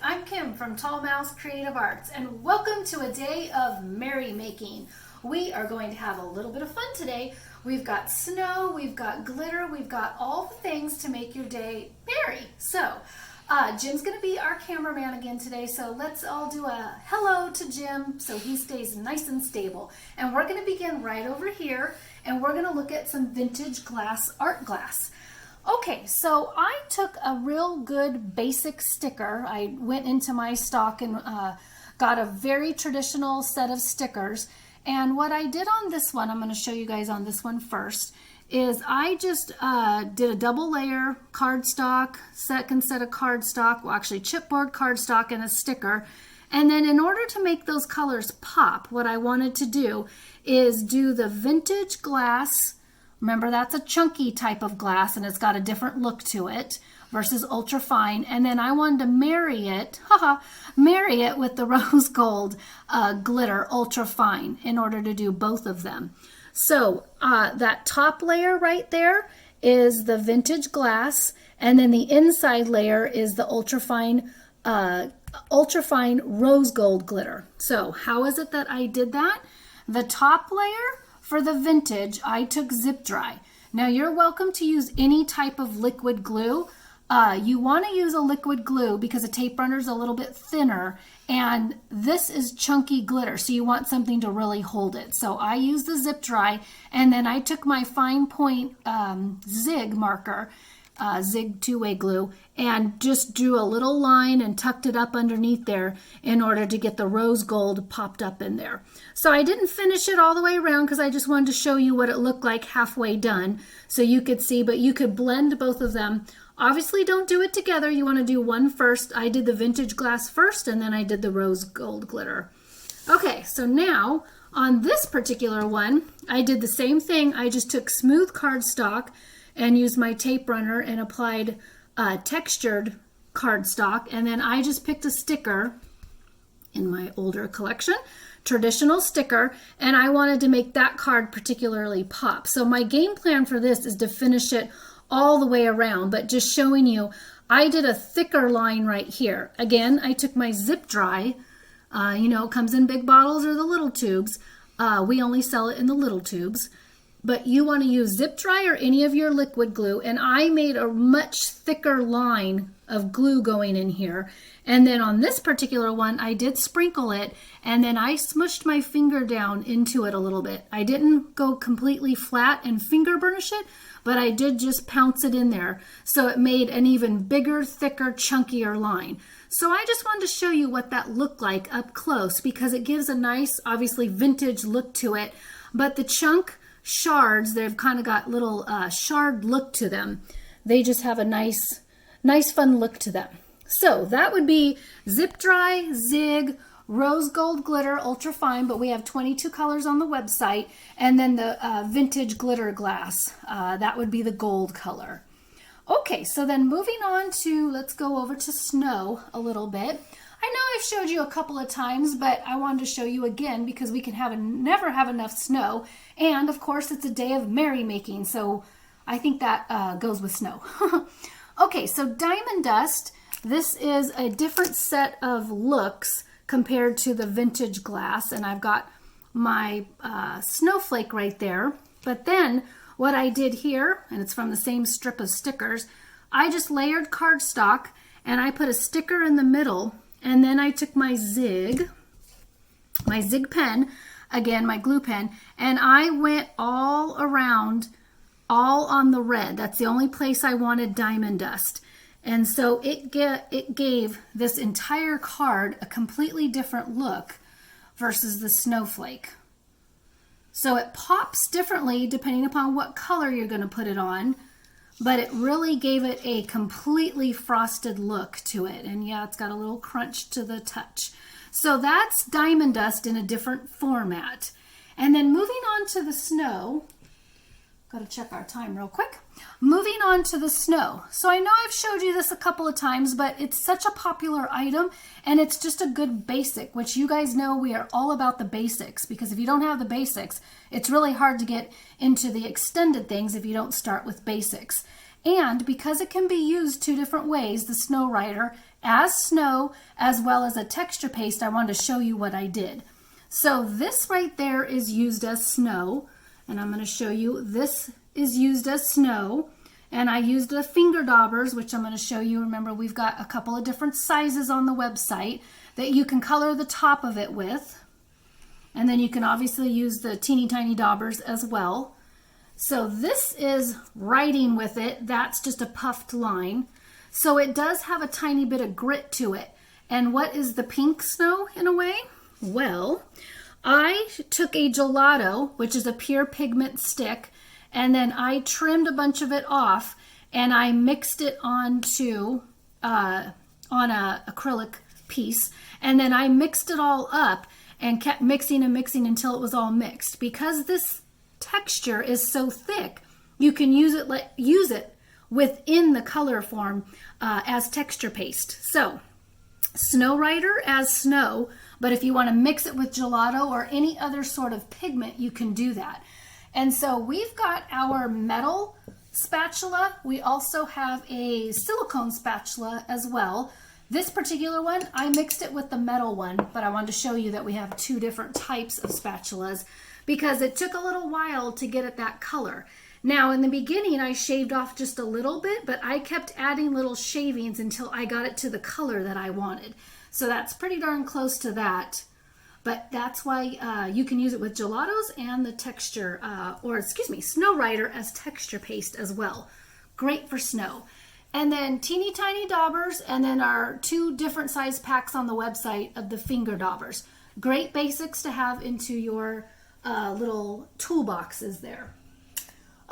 I'm Kim from Tall Mouse Creative Arts, and welcome to a day of merrymaking. We are going to have a little bit of fun today. We've got snow, we've got glitter, we've got all the things to make your day merry. So, Jim's going to be our cameraman again today, so let's all do a hello to Jim so he stays nice and stable. And we're going to begin right over here, and we're going to look at some vintage art glass. Okay, so I took a real good basic sticker. I went into my stock and got a very traditional set of stickers. And what I did on this one, I'm going to show you guys on this one first, is I just did a double layer cardstock, second set of cardstock, well actually chipboard cardstock and a sticker. And then in order to make those colors pop, what I wanted to do is do the vintage glass. Remember, that's a chunky type of glass and it's got a different look to it versus ultra fine. And then I wanted to marry it with the rose gold glitter ultra fine in order to do both of them. So that top layer right there is the vintage glass, and then the inside layer is the ultra fine rose gold glitter. So how is it that I did that? The top layer for the vintage, I took zip dry. Now you're welcome to use any type of liquid glue. You want to use a liquid glue because a tape runner is a little bit thinner, and this is chunky glitter, so you want something to really hold it. So I used the zip dry, and then I took my fine point zig marker, zig two-way glue, and just drew a little line and tucked it up underneath there in order to get the rose gold popped up in there. So I didn't finish it all the way around because I just wanted to show you what it looked like halfway done so you could see, but you could blend both of them. Obviously don't do it together. You want to do one first. I did the vintage glass first, and then I did the rose gold glitter. Okay, so now on this particular one, I did the same thing. I just took smooth cardstock and used my tape runner and applied textured cardstock, and then I just picked a sticker in my older collection, traditional sticker, and I wanted to make that card particularly pop. So my game plan for this is to finish it all the way around, but just showing you, I did a thicker line right here. Again, I took my zip dry, you know, it comes in big bottles or the little tubes. We only sell it in the little tubes. But you want to use zip dry or any of your liquid glue, and I made a much thicker line of glue going in here. And then on this particular one, I did sprinkle it, and then I smushed my finger down into it a little bit. I didn't go completely flat and finger burnish it, but I did just pounce it in there. So it made an even bigger, thicker, chunkier line. So I just wanted to show you what that looked like up close because it gives a nice, obviously vintage look to it. But the chunk shards, they've kind of got little shard look to them. They just have a nice fun look to them. So that would be zip dry, zig, rose gold glitter, ultra fine, but we have 22 colors on the website, and then the vintage glitter glass, that would be the gold color. Okay, so then moving on to, let's go over to snow a little bit. I know I've showed you a couple of times, but I wanted to show you again because we can never have enough snow. And of course, it's a day of merrymaking, so I think that goes with snow. Okay, so diamond dust. This is a different set of looks compared to the vintage glass, and I've got my snowflake right there. But then what I did here, and it's from the same strip of stickers, I just layered cardstock and I put a sticker in the middle. And then I took my zig pen, again, my glue pen, and I went all around, all on the red. That's the only place I wanted diamond dust. And so it gave this entire card a completely different look versus the snowflake. So it pops differently depending upon what color you're going to put it on. But it really gave it a completely frosted look to it. And yeah, it's got a little crunch to the touch. So that's diamond dust in a different format. And then moving on to the snow, got to check our time real quick. Moving on to the snow. So I know I've showed you this a couple of times, but it's such a popular item and it's just a good basic, which you guys know we are all about the basics, because if you don't have the basics, it's really hard to get into the extended things if you don't start with basics. And because it can be used two different ways, the Snow Rider as snow as well as a texture paste, I wanted to show you what I did. So this right there is used as snow, and I'm going to show you this is used as snow. And I used the finger daubers, which I'm going to show you. Remember, we've got a couple of different sizes on the website that you can color the top of it with. And then you can obviously use the teeny tiny daubers as well. So this is writing with it. That's just a puffed line. So it does have a tiny bit of grit to it. And what is the pink snow in a way? Well, I took a gelato, which is a pure pigment stick, and then I trimmed a bunch of it off and I mixed it onto on a acrylic piece, and then I mixed it all up and kept mixing and mixing until it was all mixed. Because this texture is so thick, you can use it within the color form as texture paste. So Snow Rider as snow, but if you want to mix it with gelato or any other sort of pigment, you can do that. And so we've got our metal spatula. We also have a silicone spatula as well. This particular one, I mixed it with the metal one, but I wanted to show you that we have two different types of spatulas because it took a little while to get it that color. Now, in the beginning, I shaved off just a little bit, but I kept adding little shavings until I got it to the color that I wanted. So that's pretty darn close to that. But that's why you can use it with gelatos and the texture, Snow Rider as texture paste as well. Great for snow. And then teeny tiny daubers, and then our two different size packs on the website of the finger daubers. Great basics to have into your little toolboxes there.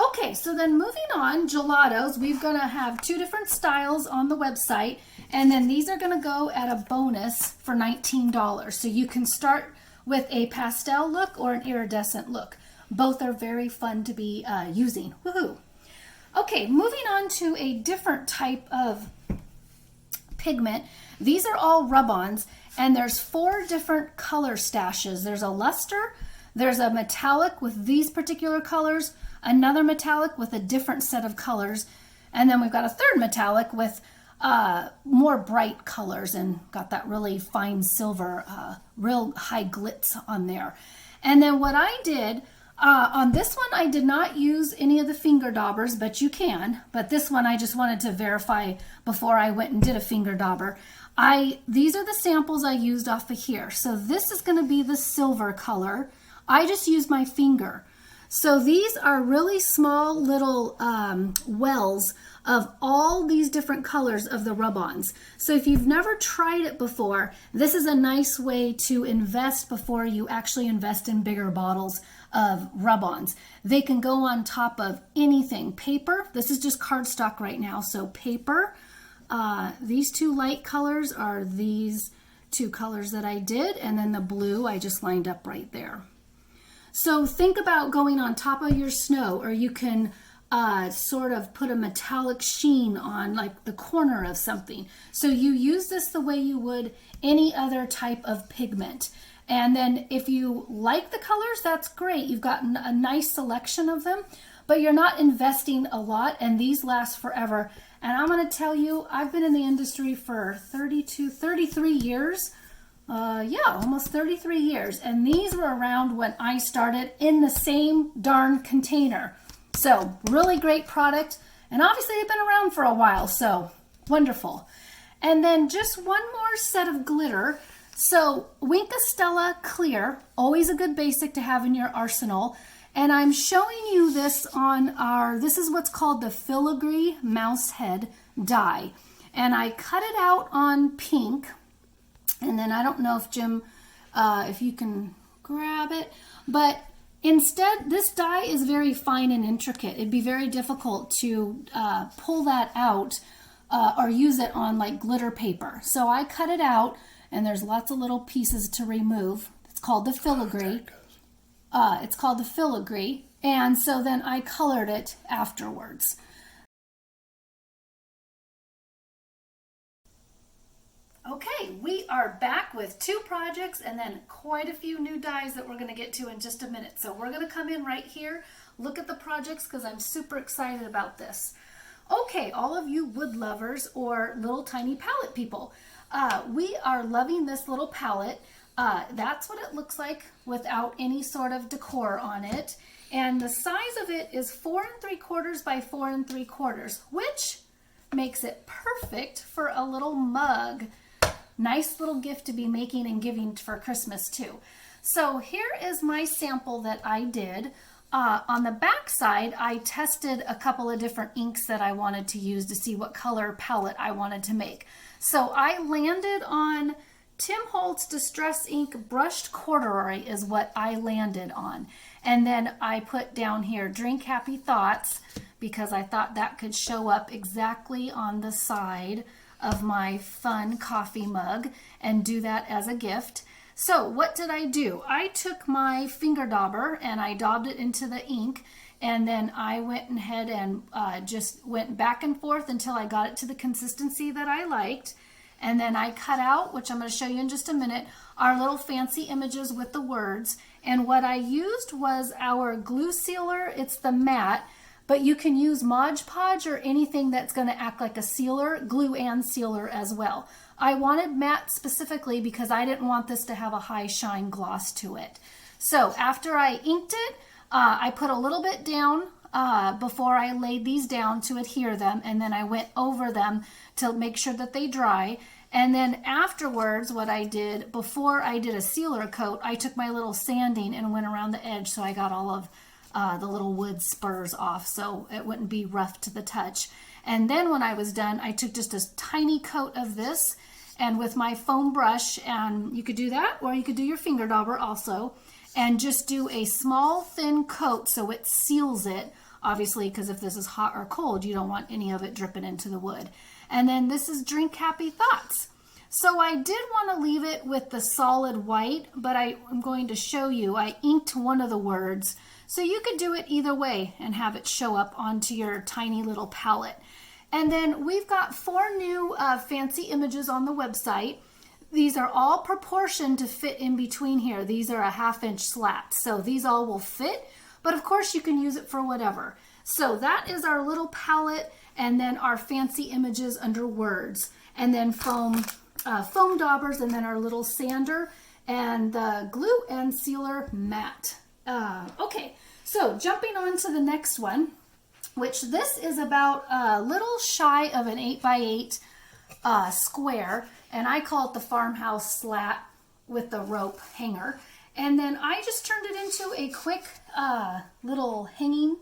Okay, so then moving on, gelatos, we're going to have two different styles on the website, and then these are going to go at a bonus for $19. So you can start with a pastel look or an iridescent look. Both are very fun to be using. Woohoo! Okay, moving on to a different type of pigment. These are all rub-ons, and there's 4 different color stashes. There's a luster, there's a metallic with these particular colors, another metallic with a different set of colors, and then we've got a third metallic with more bright colors and got that really fine silver, real high glitz on there. And then what I did, on this one I did not use any of the finger daubers, but you can. But this one I just wanted to verify before I went and did a finger dauber. These are the samples I used off of here. So this is going to be the silver color. I just used my finger. So these are really small little wells of all these different colors of the rub-ons. So if you've never tried it before, this is a nice way to invest before you actually invest in bigger bottles of rub-ons. They can go on top of anything. Paper, this is just cardstock right now, so paper. These 2 light colors are these 2 colors that I did, and then the blue I just lined up right there. So think about going on top of your snow, or you can sort of put a metallic sheen on like the corner of something. So you use this the way you would any other type of pigment. And then if you like the colors, that's great. You've got a nice selection of them, but you're not investing a lot, and these last forever. And I'm going to tell you, I've been in the industry for 33 years. Almost 33 years. And these were around when I started in the same darn container. So really great product. And obviously they've been around for a while. So wonderful. And then just one more set of glitter. So Wink Estella Clear, always a good basic to have in your arsenal. And I'm showing you this on this is what's called the Filigree mouse head die. And I cut it out on pink. And then I don't know if Jim, if you can grab it, but instead this die is very fine and intricate. It'd be very difficult to pull that out or use it on like glitter paper. So I cut it out, and there's lots of little pieces to remove. It's called the Filigree. And so then I colored it afterwards. Okay, we are back with 2 projects and then quite a few new dies that we're going to get to in just a minute. So we're going to come in right here, look at the projects because I'm super excited about this. Okay, all of you wood lovers or little tiny palette people. we are loving this little palette. That's what it looks like without any sort of decor on it. And the size of it is 4 3/4 by 4 3/4, which makes it perfect for a little mug. Nice little gift to be making and giving for Christmas too. So here is my sample that I did. On the back side, I tested a couple of different inks that I wanted to use to see what color palette I wanted to make. So I landed on Tim Holtz Distress Ink Brushed Corduroy is what I landed on. And then I put down here Drink Happy Thoughts because I thought that could show up exactly on the side of my fun coffee mug and do that as a gift. So what did I do? I took my finger dauber and I daubed it into the ink, and then I went ahead and just went back and forth until I got it to the consistency that I liked. And then I cut out, which I'm going to show you in just a minute, our little fancy images with the words. And what I used was our glue sealer. It's the matte, but you can use Mod Podge or anything that's going to act like a sealer, glue and sealer as well. I wanted matte specifically because I didn't want this to have a high shine gloss to it. So after I inked it, I put a little bit down before I laid these down to adhere them, and then I went over them to make sure that they dry. And then afterwards, what I did, before I did a sealer coat, I took my little sanding and went around the edge so I got all of the little wood spurs off so it wouldn't be rough to the touch. And then when I was done, I took just a tiny coat of this, and with my foam brush, and you could do that, or you could do your finger dauber also, and just do a small thin coat so it seals it, obviously, because if this is hot or cold, you don't want any of it dripping into the wood. And then this is Drink Happy Thoughts. So I did want to leave it with the solid white, but I'm going to show you, I inked one of the words. So you could do it either way and have it show up onto your tiny little palette. And then we've got 4 new fancy images on the website. These are all proportioned to fit in between here. These are a 1/2 inch slats, so these all will fit, but of course you can use it for whatever. So that is our little palette, and then our fancy images under words, and then foam daubers, and then our little sander, and the glue and sealer matte. Okay, so jumping on to the next one, which this is about a little shy of an 8 by 8 square, and I call it the farmhouse slat with the rope hanger. And then I just turned it into a quick little hanging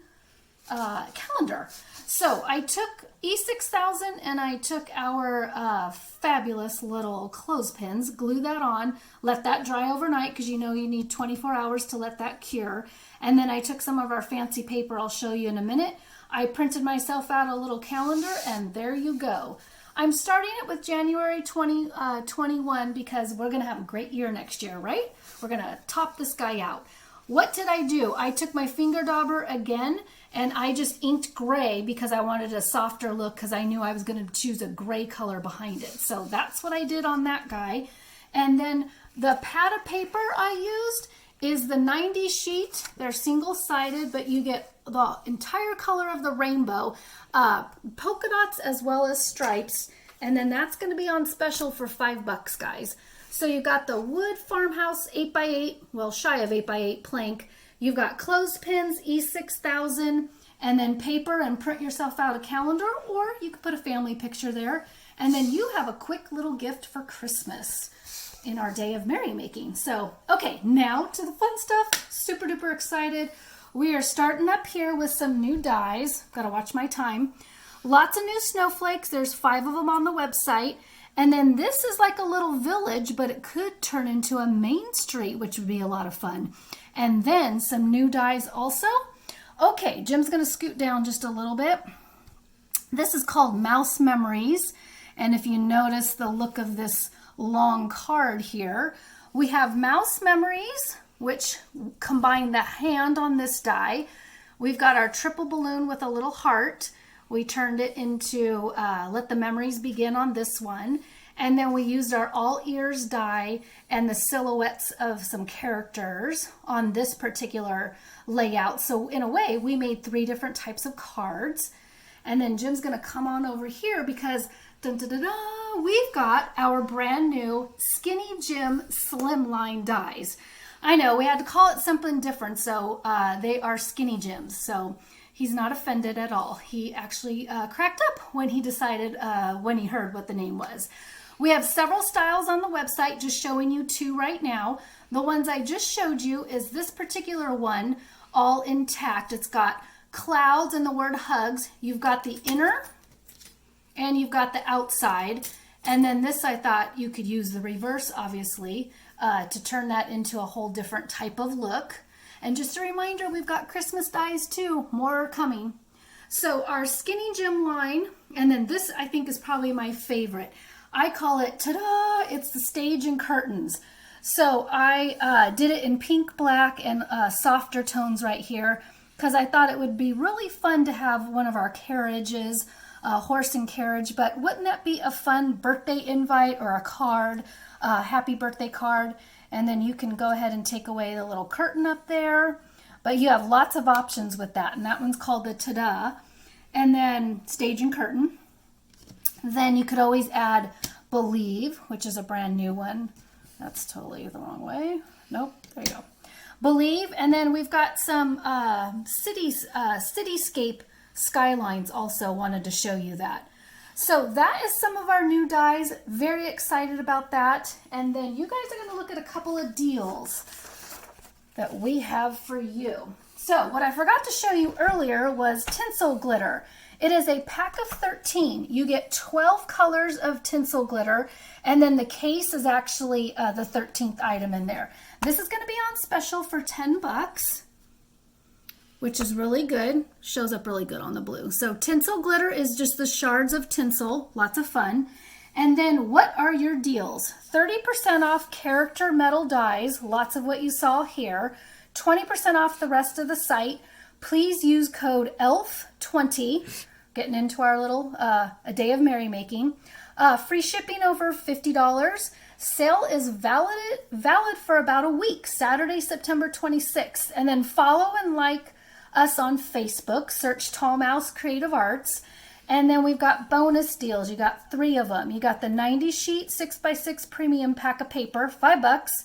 calendar. So I took 𝐸6000 and I took our fabulous little clothespins, glued that on, let that dry overnight because you know you need 24 hours to let that cure. And then I took some of our fancy paper I'll show you in a minute. I printed myself out a little calendar, and there you go. I'm starting it with January 2021 because we're going to have a great year next year, right? We're going to top this guy out. What did I do? I took my finger dauber again, and I just inked gray because I wanted a softer look because I knew I was going to choose a gray color behind it. So that's what I did on that guy. And then the pad of paper I used is the 90 sheet. They're single-sided, but you get the entire color of the rainbow, polka dots as well as stripes, and then that's going to be on special for $5, guys. So you got the wood farmhouse 8 by 8, well, shy of 8 by 8 plank. You've got clothespins, 𝐸6000, and then paper, and print yourself out a calendar, or you could put a family picture there, and then you have a quick little gift for Christmas in our day of merrymaking. So, okay, now to the fun stuff. Super duper excited. We are starting up here with some new dies. Gotta watch my time. Lots of new snowflakes. There's 5 of them on the website. And then this is like a little village, but it could turn into a main street, which would be a lot of fun. And then some new dies also. Okay, Jim's gonna scoot down just a little bit. This is called Mouse Memories. And if you notice the look of this long card here, we have Mouse Memories, which combine the hand on this die. We've got our triple balloon with a little heart. We turned it into Let the Memories Begin on this one. And then we used our all ears die and the silhouettes of some characters on this particular layout. So in a way, we made 3 different types of cards. And then Jim's gonna come on over here because Dun, dun, dun, dun. We've got our brand new 𝐚𝐺𝐸 Slimline dies. I know we had to call it something different, so they are 𝐚𝐺𝐸. So he's not offended at all. He actually cracked up when he decided, when he heard what the name was. We have several styles on the website, just showing you two right now. The ones I just showed you is this particular one, all intact. It's got clouds and the word hugs. You've got the inner and you've got the outside. And then this, I thought you could use the reverse, obviously, to turn that into a whole different type of look. And just a reminder, we've got Christmas dies too. More are coming. So our 𝐚𝐺𝐸 line, and then this I think is probably my favorite. I call it, ta-da, it's the stage and curtains. So I did it in pink, black, and softer tones right here because I thought it would be really fun to have one of our carriages, horse and carriage, but wouldn't that be a fun birthday invite or a card, happy birthday card? And then you can go ahead and take away the little curtain up there. But you have lots of options with that, and that one's called the ta-da. And then stage and curtain. Then you could always add believe, which is a brand new one. That's totally the wrong way. Nope, there you go. Believe, and then we've got some cityscape skylines also. Wanted to show you that. So that is some of our new dies. Very excited about that. And then you guys are going to look at a couple of deals that we have for you. So what I forgot to show you earlier was Tinsel Glitter. It is a pack of 13. You get 12 colors of Tinsel Glitter, and then the case is actually the 13th item in there. This is going to be on special for 10 bucks, which is really good. Shows up really good on the blue. So Tinsel Glitter is just the shards of tinsel. Lots of fun. And then what are your deals? 30% off character metal dies. Lots of what you saw here. 20% off the rest of the site. Please use code ELF20. Getting into our little a day of merrymaking. Free shipping over $50. Sale is valid for about a week, Saturday, September 26th. And then follow and like us on Facebook. Search Tall Mouse Creative Arts. And then we've got bonus deals. You got 3 of them. You got the 90 sheet 6x6 premium pack of paper, $5.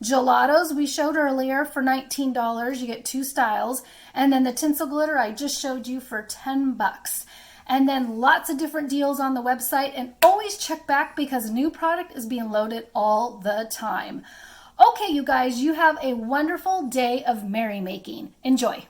Gelatos we showed earlier for $19. You get 2 styles. And then the Tinsel Glitter I just showed you for 10 bucks. And then lots of different deals on the website. And always check back because new product is being loaded all the time. Okay, you guys, you have a wonderful day of merrymaking. Enjoy.